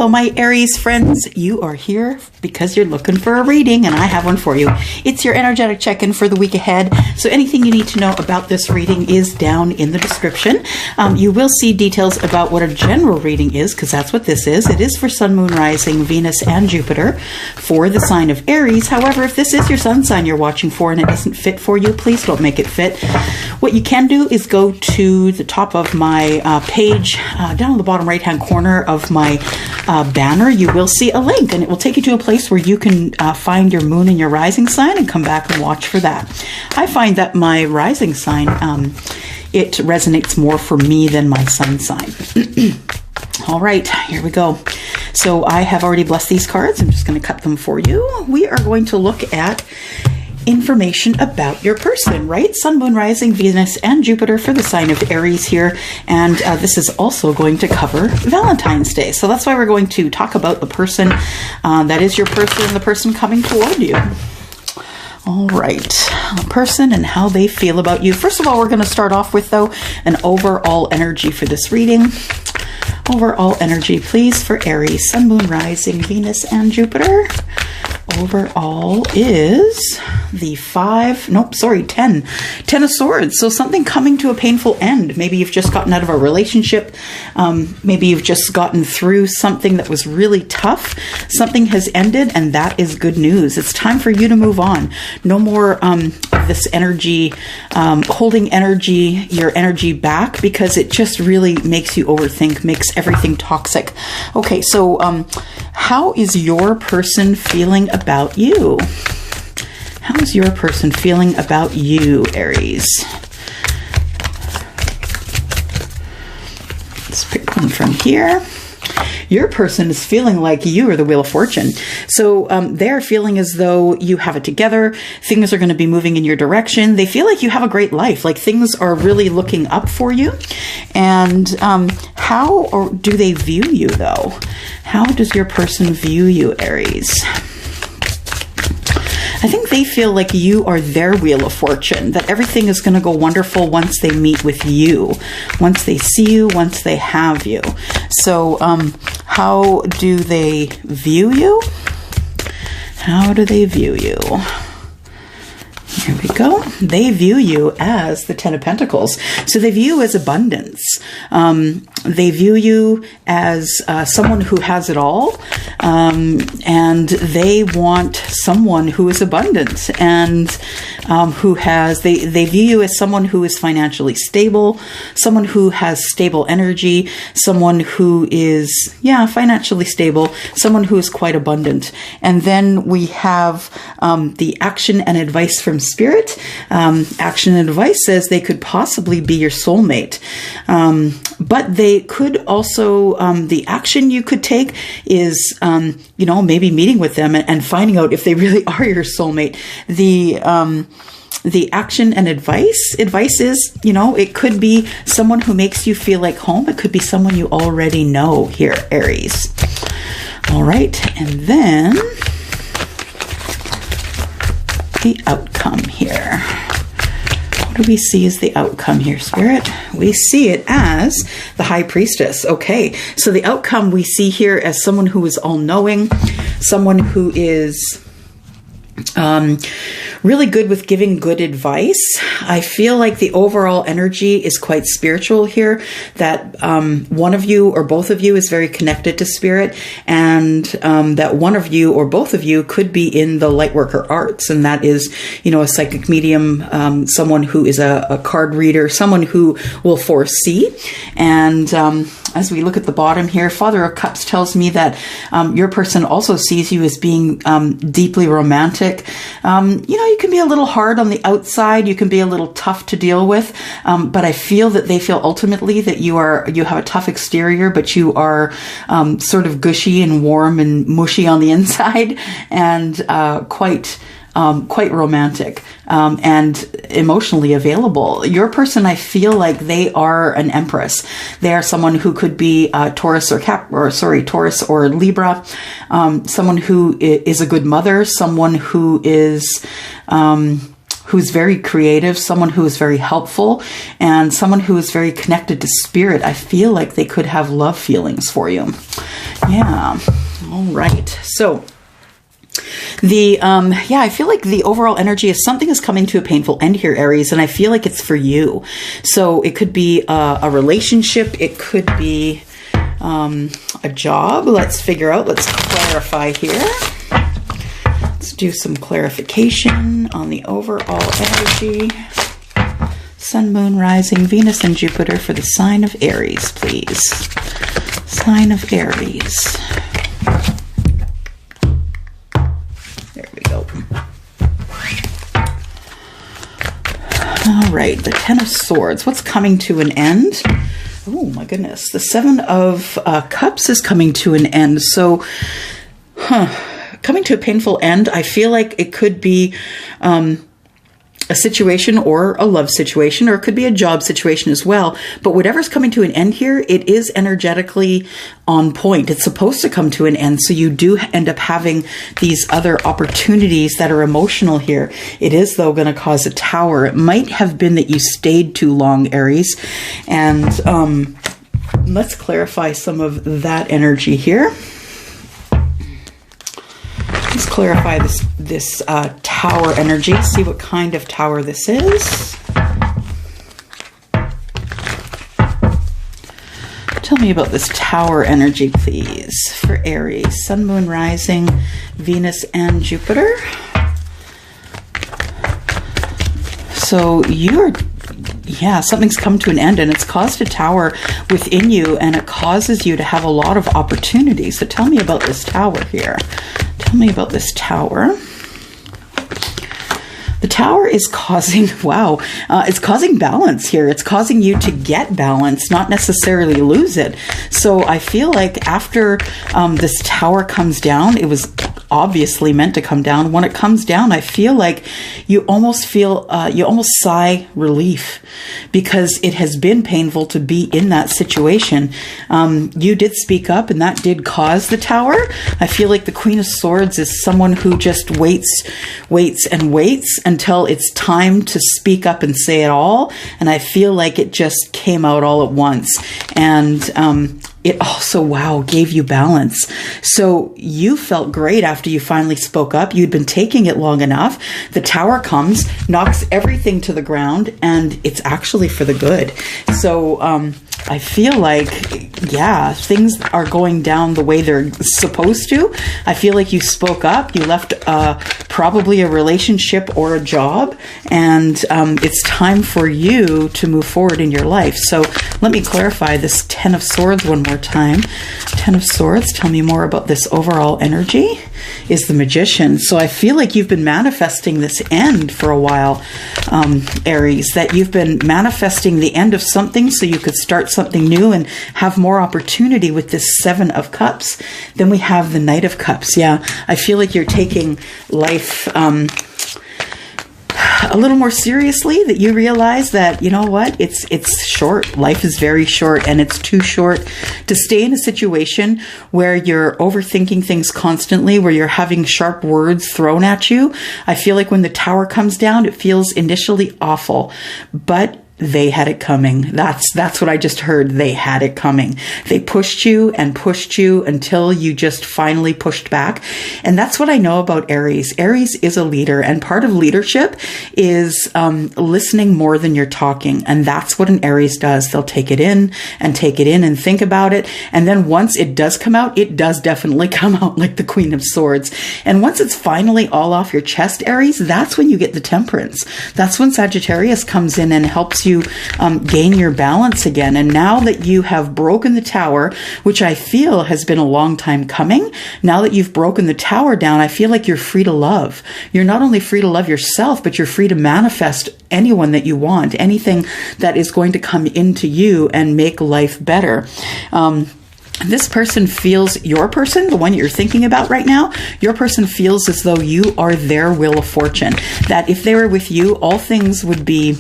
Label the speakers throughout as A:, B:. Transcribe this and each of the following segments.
A: Hello, my Aries friends. You are here because you're looking for a reading, and I have one for you. It's your energetic check-in for the week ahead. So anything you need to know about this reading is down in the description. You will see details about what a general reading is, because that's what this is. It is for Sun, Moon, Rising, Venus, and Jupiter for the sign of Aries. However, if this is your sun sign you're watching for and it doesn't fit for you, please don't make it fit. What you can do is go to the top of my page, down in the bottom right-hand corner of my banner. You will see a link, and it will take you to a place where you can find your moon and your rising sign and come back and watch for that. I find that my rising sign, it resonates more for me than my sun sign. All right, here we go. So I have already blessed these cards. I'm just going to cut them for you. We are going to look at information about your person, right? Sun, Moon, Rising, Venus, and Jupiter for the sign of Aries here. And this is also going to cover Valentine's Day. So that's why we're going to talk about the person that is your person, the person coming toward you. All right, the person and how they feel about you. First of all, we're going to start off with, though, an overall energy for this reading. Overall energy, please, for Aries, Sun, Moon, Rising, Venus, and Jupiter. Overall is the 10 of Swords. So something coming to a painful end. Maybe you've just gotten out of a relationship. Maybe you've just gotten through something that was really tough. Something has ended, and that is good news. It's time for you to move on. No more this energy, holding your energy back, because it just really makes you overthink, makes everything toxic. Okay, so how is your person feeling about you? How is your person feeling about you, Aries? Let's pick one from here. Your person is feeling like you are the Wheel of Fortune. So they're feeling as though you have it together. Things are going to be moving in your direction. They feel like you have a great life. Like things are really looking up for you. And how do they view you, though? How does your person view you, Aries? I think they feel like you are their Wheel of Fortune, that everything is going to go wonderful once they meet with you, once they see you, once they have you. So how do they view you? How do they view you? Here we go. They view you as the 10 of Pentacles. So they view you as abundance. They view you as someone who has it all. And they want someone who is abundant and who has, they view you as someone who is financially stable, someone who has stable energy, someone who is, financially stable, someone who is quite abundant. And then we have the action and advice from Spirit. Action and advice says they could possibly be your soulmate. But they could also, the action you could take is, maybe meeting with them and finding out if they really are your soulmate. The action and advice is, it could be someone who makes you feel like home. It could be someone you already know here, Aries. All right. And then the outcome here. What do we see as the outcome here, Spirit? We see it as the High Priestess. Okay, so the outcome we see here as someone who is all-knowing, someone who is really good with giving good advice. I feel like the overall energy is quite spiritual here, that one of you or both of you is very connected to Spirit, and that one of you or both of you could be in the lightworker arts, and that is, a psychic medium, someone who is a card reader, someone who will foresee. And as we look at the bottom here, Father of Cups tells me that your person also sees you as being deeply romantic. You can be a little hard on the outside. You can be a little tough to deal with. But I feel that they feel ultimately that you have a tough exterior, but you are sort of gushy and warm and mushy on the inside, and quite romantic and emotionally available. Your person, I feel like they are an empress. They are someone who could be Taurus or Libra, someone who is a good mother, someone who is who's very creative, someone who is very helpful, and someone who is very connected to spirit. I feel like they could have love feelings for you. Yeah. All right. So I feel like the overall energy is something is coming to a painful end here, Aries, and I feel like it's for you. So it could be a relationship. It could be a job. Let's figure out. Let's clarify here. Let's do some clarification on the overall energy. Sun, Moon, Rising, Venus, and Jupiter for the sign of Aries, please. Sign of Aries. There we go. All right, the Ten of Swords. What's coming to an end? Oh my goodness. The Seven of Cups is coming to an end. So, coming to a painful end, I feel like it could be a situation or a love situation, or it could be a job situation as well. But whatever's coming to an end here, it is energetically on point. It's supposed to come to an end. So you do end up having these other opportunities that are emotional here. It is, though, going to cause a tower. It might have been that you stayed too long, Aries. And let's clarify some of that energy here. Let's clarify this tower energy, see what kind of tower this is. Tell me about this tower energy, please, for Aries. Sun, Moon, Rising, Venus, and Jupiter. So something's come to an end, and it's caused a tower within you, and it causes you to have a lot of opportunities. So tell me about this tower here. Tell me about this tower. The tower is causing, it's causing balance here. It's causing you to get balance, not necessarily lose it. So I feel like after this tower comes down, it was obviously meant to come down. When it comes down, I feel like you almost sigh relief, because it has been painful to be in that situation. You did speak up, and that did cause the tower. I feel like the Queen of Swords is someone who just waits and waits until it's time to speak up and say it all. And I feel like it just came out all at once. And it also, gave you balance. So you felt great after you finally spoke up. You'd been taking it long enough. The tower comes, knocks everything to the ground, and it's actually for the good. So I feel like, things are going down the way they're supposed to. I feel like you spoke up. You left probably a relationship or a job, and it's time for you to move forward in your life. So let me clarify this Ten of Swords one more time. Ten of Swords, tell me more about this overall energy, is the Magician. So I feel like you've been manifesting this end for a while, Aries, that you've been manifesting the end of something so you could start something new and have more opportunity with this Seven of Cups. Then we have the Knight of Cups. Yeah, I feel like you're taking life a little more seriously, that you realize that, you know what, it's short. Life is very short, and it's too short to stay in a situation where you're overthinking things constantly, where you're having sharp words thrown at you. I feel like when the tower comes down, it feels initially awful, but they had it coming. That's what I just heard. They had it coming. They pushed you until you just finally pushed back. And that's what I know about Aries. Aries is a leader, and part of leadership is listening more than you're talking. And that's what an Aries does. They'll take it in and think about it. And then once it does come out, it does definitely come out like the Queen of Swords. And once it's finally all off your chest, Aries, that's when you get the Temperance. That's when Sagittarius comes in and helps you gain your balance again. And now that you have broken the tower, which I feel has been a long time coming, now that you've broken the tower down, I feel like you're free to love. You're not only free to love yourself, but you're free to manifest anyone that you want, anything that is going to come into you and make life better. This person feels, your person, the one you're thinking about right now, your person feels as though you are their wheel of fortune. That if they were with you, all things would be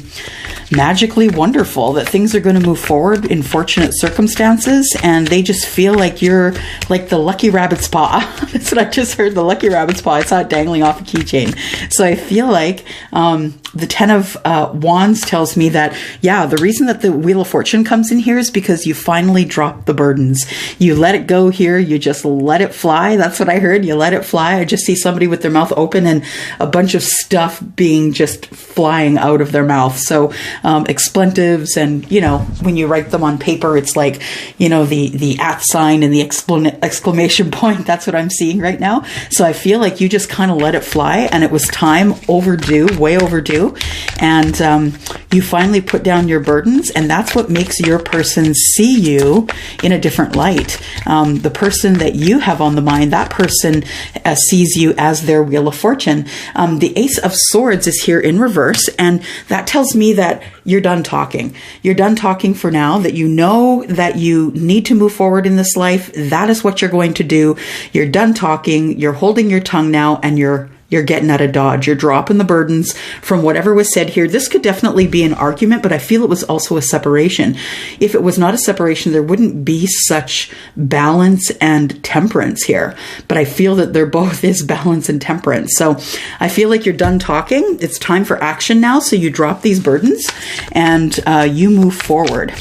A: magically wonderful, that things are going to move forward in fortunate circumstances, and they just feel like you're like the lucky rabbit's paw. That's what I just heard, the lucky rabbit's paw. I saw it dangling off a keychain. So I feel like the Ten of Wands tells me that, yeah, the reason that the Wheel of Fortune comes in here is because you finally drop the burdens. You let it go here. You just let it fly. That's what I heard. You let it fly. I just see somebody with their mouth open and a bunch of stuff being just flying out of their mouth. So expletives, and, you know, when you write them on paper, it's like, you know, the @ sign and the exclamation point. That's what I'm seeing right now. So I feel like you just kind of let it fly, and it was time overdue, way overdue. And you finally put down your burdens, and that's what makes your person see you in a different light. The person that you have on the mind, that person sees you as their Wheel of Fortune. The Ace of Swords is here in reverse, and that tells me that you're done talking. You're done talking for now, that you know that you need to move forward in this life. That is what you're going to do. You're done talking. You're holding your tongue now, and you're getting out of Dodge. You're dropping the burdens from whatever was said here. This could definitely be an argument, but I feel it was also a separation. If it was not a separation, there wouldn't be such balance and temperance here. But I feel that there both is balance and temperance. So I feel like you're done talking. It's time for action now. So you drop these burdens and you move forward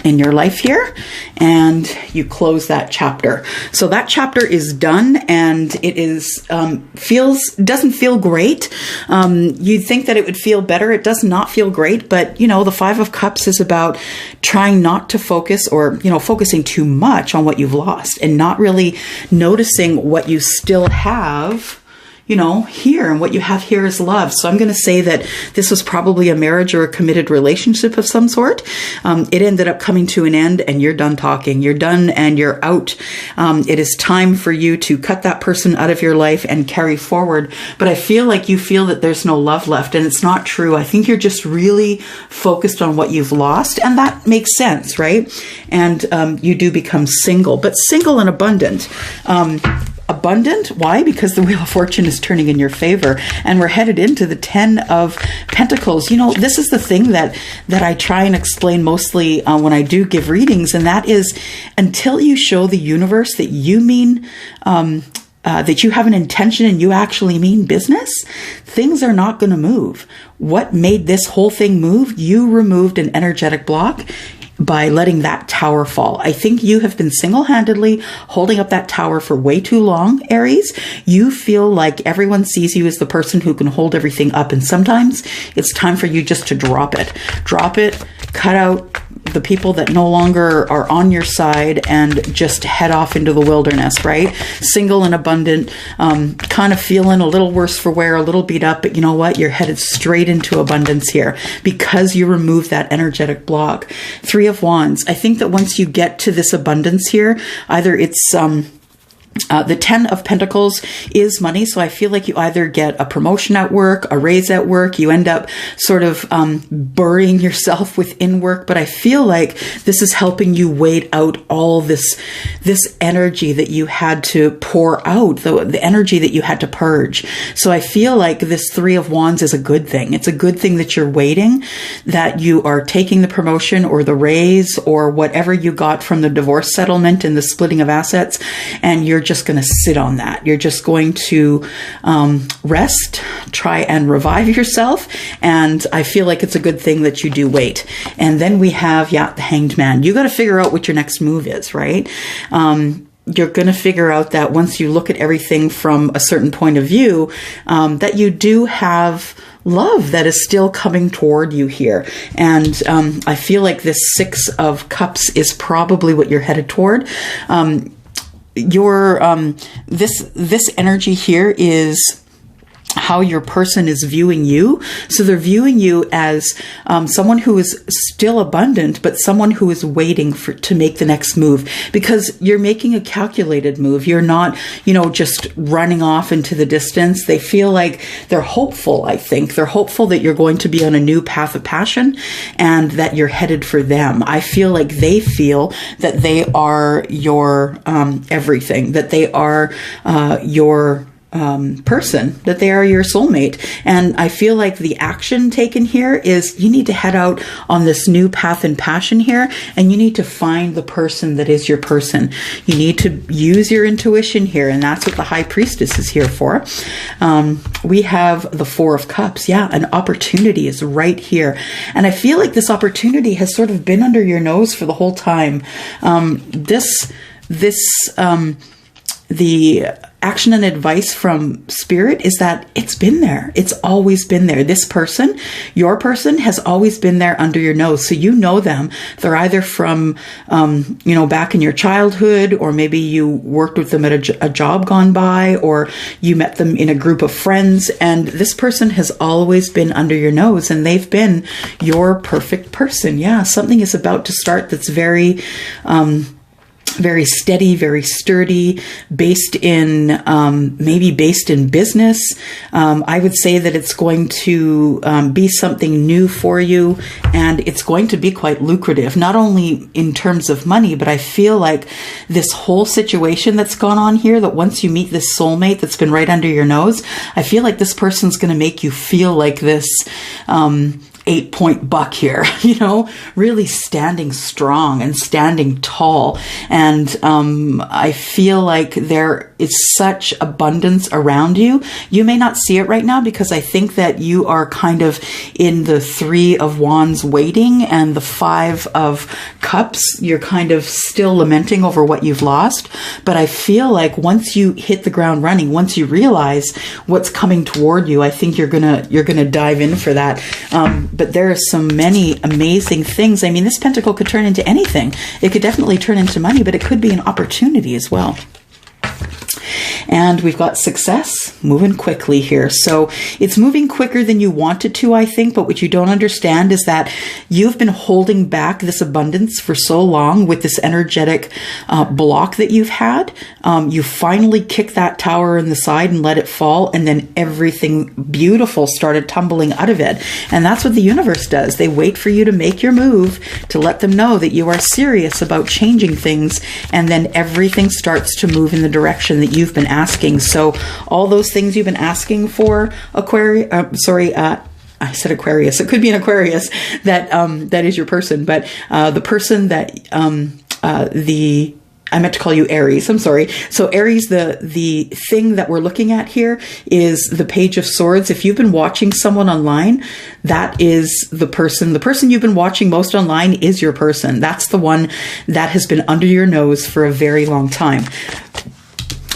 A: in your life here, and you close that chapter. So that chapter is done, and it is doesn't feel great. You'd think that it would feel better. It does not feel great, but you know, the Five of Cups is about trying not to focus, or you know, focusing too much on what you've lost and not really noticing what you still have, you know, here, and what you have here is love. So I'm going to say that this was probably a marriage or a committed relationship of some sort. It ended up coming to an end, and you're done talking. You're done and you're out. It is time for you to cut that person out of your life and carry forward. But I feel like you feel that there's no love left, and it's not true. I think you're just really focused on what you've lost, and that makes sense, right? And you do become single, but single and abundant. Abundant. Why? Because the Wheel of Fortune is turning in your favor, and we're headed into the Ten of Pentacles. You know, this is the thing that I try and explain mostly when I do give readings, and that is, until you show the universe that you mean that you have an intention and you actually mean business, things are not going to move. What made this whole thing move? You removed an energetic block by letting that tower fall. I think you have been single-handedly holding up that tower for way too long, Aries. You feel like everyone sees you as the person who can hold everything up, and sometimes it's time for you just to drop it. Drop it, cut out the people that no longer are on your side, and just head off into the wilderness, right? Single and abundant, kind of feeling a little worse for wear, a little beat up, but you know what? You're headed straight into abundance here because you removed that energetic block. Three of Wands. I think that once you get to this abundance here, either it's the Ten of Pentacles is money. So I feel like you either get a promotion at work, a raise at work, you end up sort of burying yourself within work. But I feel like this is helping you wait out all this energy that you had to pour out, the energy that you had to purge. So I feel like this Three of Wands is a good thing. It's a good thing that you're waiting, that you are taking the promotion or the raise or whatever you got from the divorce settlement and the splitting of assets, and you're just going to sit on that. You're just going to rest, try and revive yourself. And I feel like it's a good thing that you do wait. And then we have, the Hanged Man. You got to figure out what your next move is, right? You're going to figure out that once you look at everything from a certain point of view, that you do have love that is still coming toward you here. And I feel like this Six of Cups is probably what you're headed toward. This energy here is how your person is viewing you. So they're viewing you as someone who is still abundant, but someone who is waiting to make the next move, because you're making a calculated move. You're not, just running off into the distance. They feel like they're hopeful. I think they're hopeful that you're going to be on a new path of passion and that you're headed for them. I feel like they feel that they are your everything, that they are your person, that they are your soulmate. And I feel like the action taken here is you need to head out on this new path and passion here, and you need to find the person that is your person. You need to use your intuition here, and that's what the High Priestess is here for. We have the Four of Cups. Yeah, an opportunity is right here. And I feel like this opportunity has sort of been under your nose for the whole time. The action and advice from Spirit is that it's been there. It's always been there. This person, your person, has always been there under your nose. So you know them. They're either from, back in your childhood, or maybe you worked with them at a job gone by, or you met them in a group of friends. And this person has always been under your nose, and they've been your perfect person. Yeah, something is about to start that's very steady, very sturdy, based in business. I would say that it's going to be something new for you, and it's going to be quite lucrative, not only in terms of money, but I feel like this whole situation that's gone on here, that once you meet this soulmate that's been right under your nose, I feel like this person's going to make you feel like this 8-point buck here, really standing strong and standing tall. And I feel like there is such abundance around you. You may not see it right now, because I think that you are kind of in the 3 of Wands waiting, and the 5 of Cups, you're kind of still lamenting over what you've lost. But I feel like once you hit the ground running, once you realize what's coming toward you, I think you're gonna dive in for that. But there are so many amazing things. I mean, this pentacle could turn into anything. It could definitely turn into money, but it could be an opportunity as well. And we've got success moving quickly here. So it's moving quicker than you want it to, I think. But what you don't understand is that you've been holding back this abundance for so long with this energetic block that you've had. You finally kicked that tower in the side and let it fall. And then everything beautiful started tumbling out of it. And that's what the universe does. They wait for you to make your move, to let them know that you are serious about changing things. And then everything starts to move in the direction that you've been asking. So all those things you've been asking for, I said Aquarius. It could be an Aquarius that is your person, but the person that I meant to call you Aries. I'm sorry. So Aries, the thing that we're looking at here is the Page of Swords. If you've been watching someone online, that is the person. The person you've been watching most online is your person. That's the one that has been under your nose for a very long time.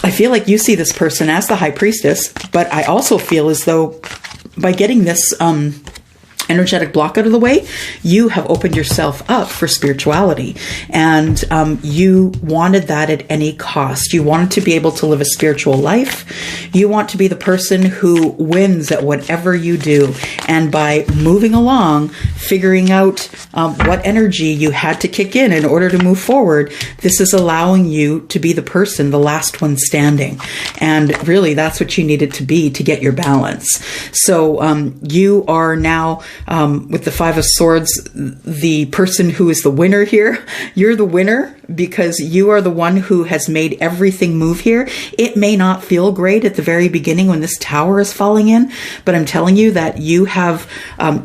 A: I feel like you see this person as the High Priestess, but I also feel as though by getting this energetic block out of the way, you have opened yourself up for spirituality, and you wanted that at any cost. You wanted to be able to live a spiritual life. You want to be the person who wins at whatever you do, and by moving along, figuring out what energy you had to kick in order to move forward, this is allowing you to be the person, the last one standing. And really, that's what you needed to be to get your balance. So you are now with the Five of Swords, the person who is the winner here. You're the winner because you are the one who has made everything move here. It may not feel great at the very beginning when this tower is falling in, but I'm telling you that you have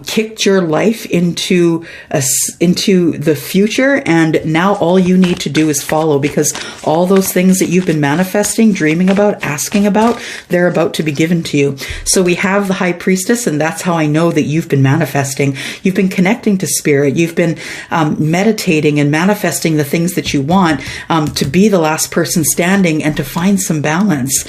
A: kicked your life into the future, and now all you need to do is follow, because all those things that you've been manifesting, dreaming about, asking about, they're about to be given to you. So we have the High Priestess, and that's how I know that you've been manifesting. You've been connecting to spirit. You've been meditating and manifesting the things that you want, to be the last person standing and to find some balance.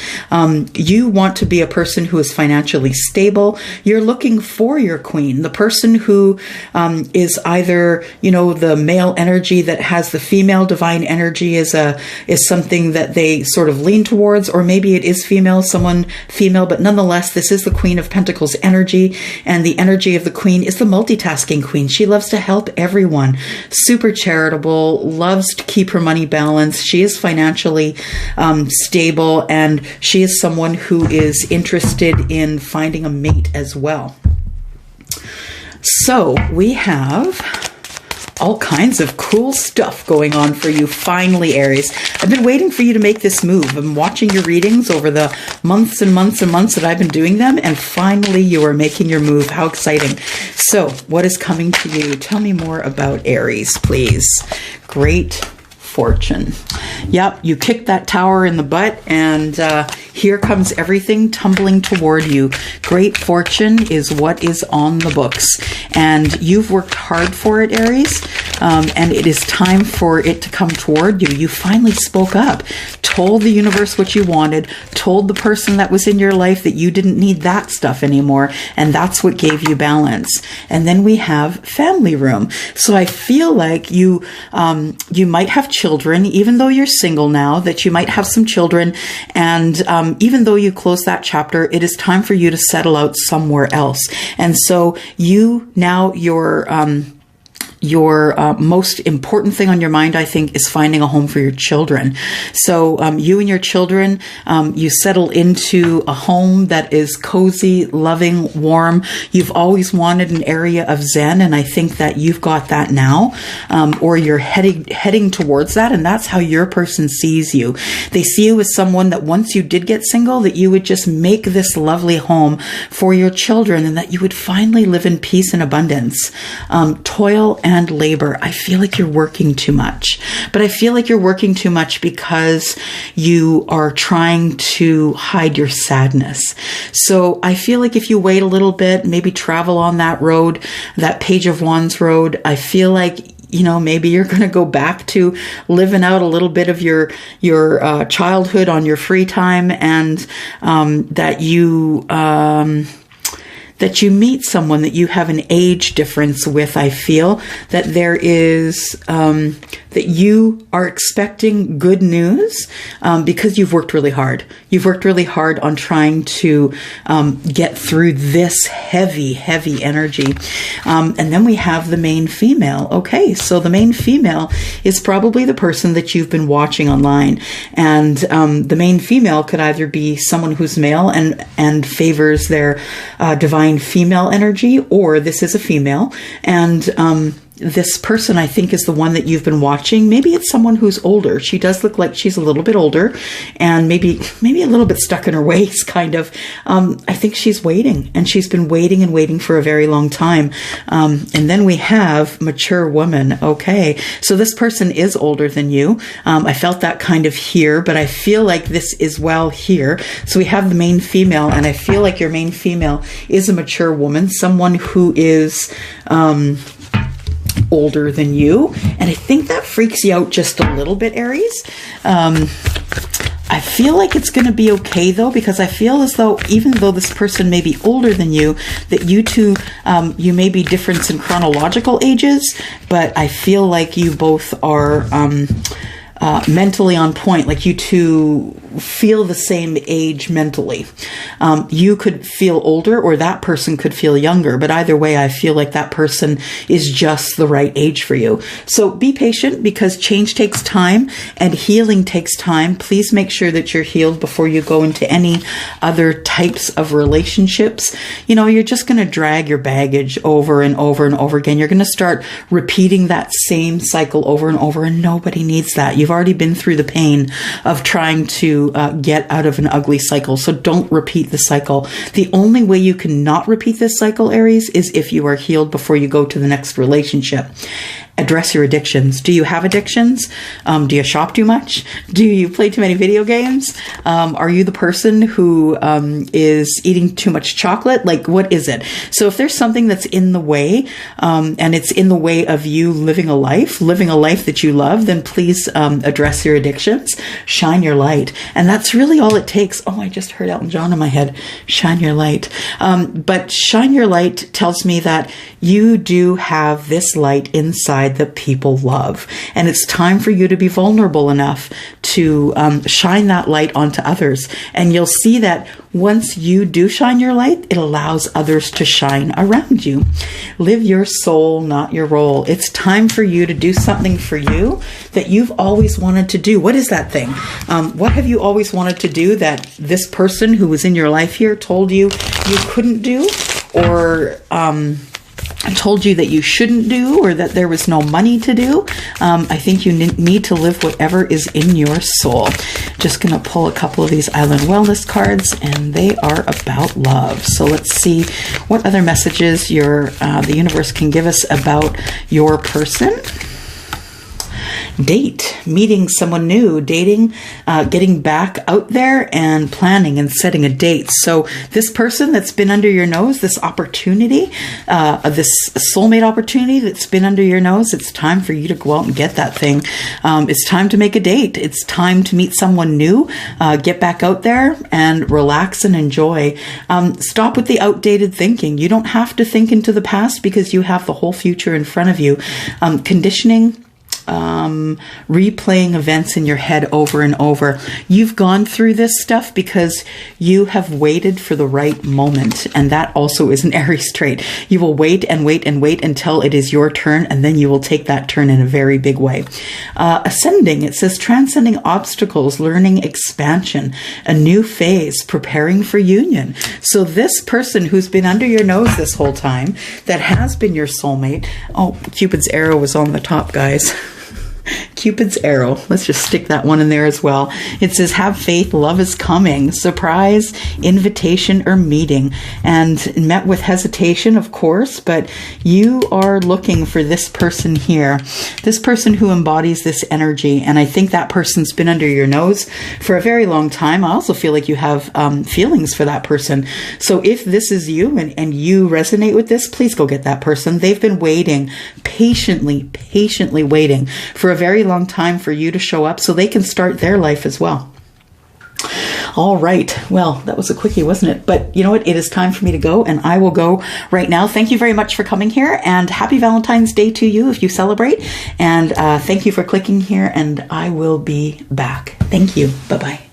A: You want to be a person who is financially stable. You're looking for your queen, the person who is either, the male energy that has the female divine energy is something that they sort of lean towards, or maybe it is someone female, but nonetheless, this is the Queen of Pentacles energy, and the energy of the queen is the multitasking queen. She loves to help everyone, super charitable, loves to keep her money balanced. She is financially stable, and she is someone who is interested in finding a mate as well. So we have all kinds of cool stuff going on for you finally, Aries. I've been waiting for you to make this move. I've been watching your readings over the months and months and months that I've been doing them, and finally you are making your move. How exciting. So what is coming to you? Tell me more about Aries, please. Great fortune. Yep, you kicked that tower in the butt, and here comes everything tumbling toward you. Great fortune is what is on the books, and you've worked hard for it, Aries, and it is time for it to come toward you. You finally spoke up, told the universe what you wanted, told the person that was in your life that you didn't need that stuff anymore, and that's what gave you balance. And then we have family room. So I feel like you might have children, even though you're single now, that you might have some children, and even though you close that chapter, it is time for you to settle out somewhere else. And so your most important thing on your mind, I think, is finding a home for your children. So you and your children, you settle into a home that is cozy, loving, warm. You've always wanted an area of zen, and I think that you've got that now, or you're heading towards that, and that's how your person sees you. They see you as someone that once you did get single, that you would just make this lovely home for your children, and that you would finally live in peace and abundance. Toil and labor. I feel like you're working too much, but I feel like you're working too much because you are trying to hide your sadness. So I feel like if you wait a little bit, maybe travel on that road, that Page of Wands road, I feel like, you know, maybe you're going to go back to living out a little bit of your childhood on your free time, and that you meet someone that you have an age difference with. I feel that there is, that you are expecting good news because you've worked really hard. You've worked really hard on trying to get through this heavy, heavy energy. And then we have the main female. Okay, so the main female is probably the person that you've been watching online. And the main female could either be someone who's male and favors their divine female energy, or this is a female, and this person, I think, is the one that you've been watching. Maybe it's someone who's older. She does look like she's a little bit older, and maybe a little bit stuck in her ways, kind of. I think she's waiting, and she's been waiting and waiting for a very long time. And then we have mature woman. Okay, so this person is older than you. I felt that kind of here, but I feel like this is well here. So we have the main female, and I feel like your main female is a mature woman, someone who is older than you, and I think that freaks you out just a little bit, Aries. I feel like it's going to be okay, though, because I feel as though even though this person may be older than you, that you two, you may be different in chronological ages, but I feel like you both are mentally on point. Like you two feel the same age mentally. You could feel older, or that person could feel younger, but either way, I feel like that person is just the right age for you. So be patient, because change takes time and healing takes time. Please make sure that you're healed before you go into any other types of relationships. You know, you're just going to drag your baggage over and over and over again. You're going to start repeating that same cycle over and over, and nobody needs that. You've already been through the pain of trying to get out of an ugly cycle. So don't repeat the cycle. The only way you can not repeat this cycle, Aries, is if you are healed before you go to the next relationship. Address your addictions. Do you have addictions? Do you shop too much? Do you play too many video games? Are you the person who is eating too much chocolate? Like, what is it? So if there's something that's in the way, and it's in the way of you living a life that you love, then please address your addictions. Shine your light. And that's really all it takes. Oh, I just heard Elton John in my head. Shine your light. But shine your light tells me that you do have this light inside that people love. And it's time for you to be vulnerable enough to shine that light onto others. And you'll see that once you do shine your light, it allows others to shine around you. Live your soul, not your role. It's time for you to do something for you that you've always wanted to do. What is that thing? What have you always wanted to do that this person who was in your life here told you you couldn't do? Or told you that you shouldn't do, or that there was no money to do. I think you need to live whatever is in your soul. Just going to pull a couple of these Island Wellness cards, and they are about love. So let's see what other messages the universe can give us about your person. Date, meeting someone new, dating, getting back out there and planning and setting a date. So this person that's been under your nose, this opportunity, this soulmate opportunity that's been under your nose, it's time for you to go out and get that thing. It's time to make a date. It's time to meet someone new, get back out there and relax and enjoy. Stop with the outdated thinking. You don't have to think into the past because you have the whole future in front of you. Conditioning, replaying events in your head over and over. You've gone through this stuff because you have waited for the right moment. And that also is an Aries trait. You will wait and wait and wait until it is your turn, and then you will take that turn in a very big way. Ascending, it says transcending obstacles, learning expansion, a new phase, preparing for union. So this person who's been under your nose this whole time, that has been your soulmate. Oh, Cupid's arrow was on the top, guys. Cupid's arrow. Let's just stick that one in there as well. It says, have faith, love is coming. Surprise, invitation, or meeting. And met with hesitation, of course, but you are looking for this person here. This person who embodies this energy. And I think that person's been under your nose for a very long time. I also feel like you have feelings for that person. So if this is you and you resonate with this, please go get that person. They've been waiting, patiently waiting for a very long time for you to show up so they can start their life as well. All right. Well, that was a quickie, wasn't it? But you know what? It is time for me to go, and I will go right now. Thank you very much for coming here, and happy Valentine's Day to you if you celebrate. And thank you for clicking here, and I will be back. Thank you. Bye-bye.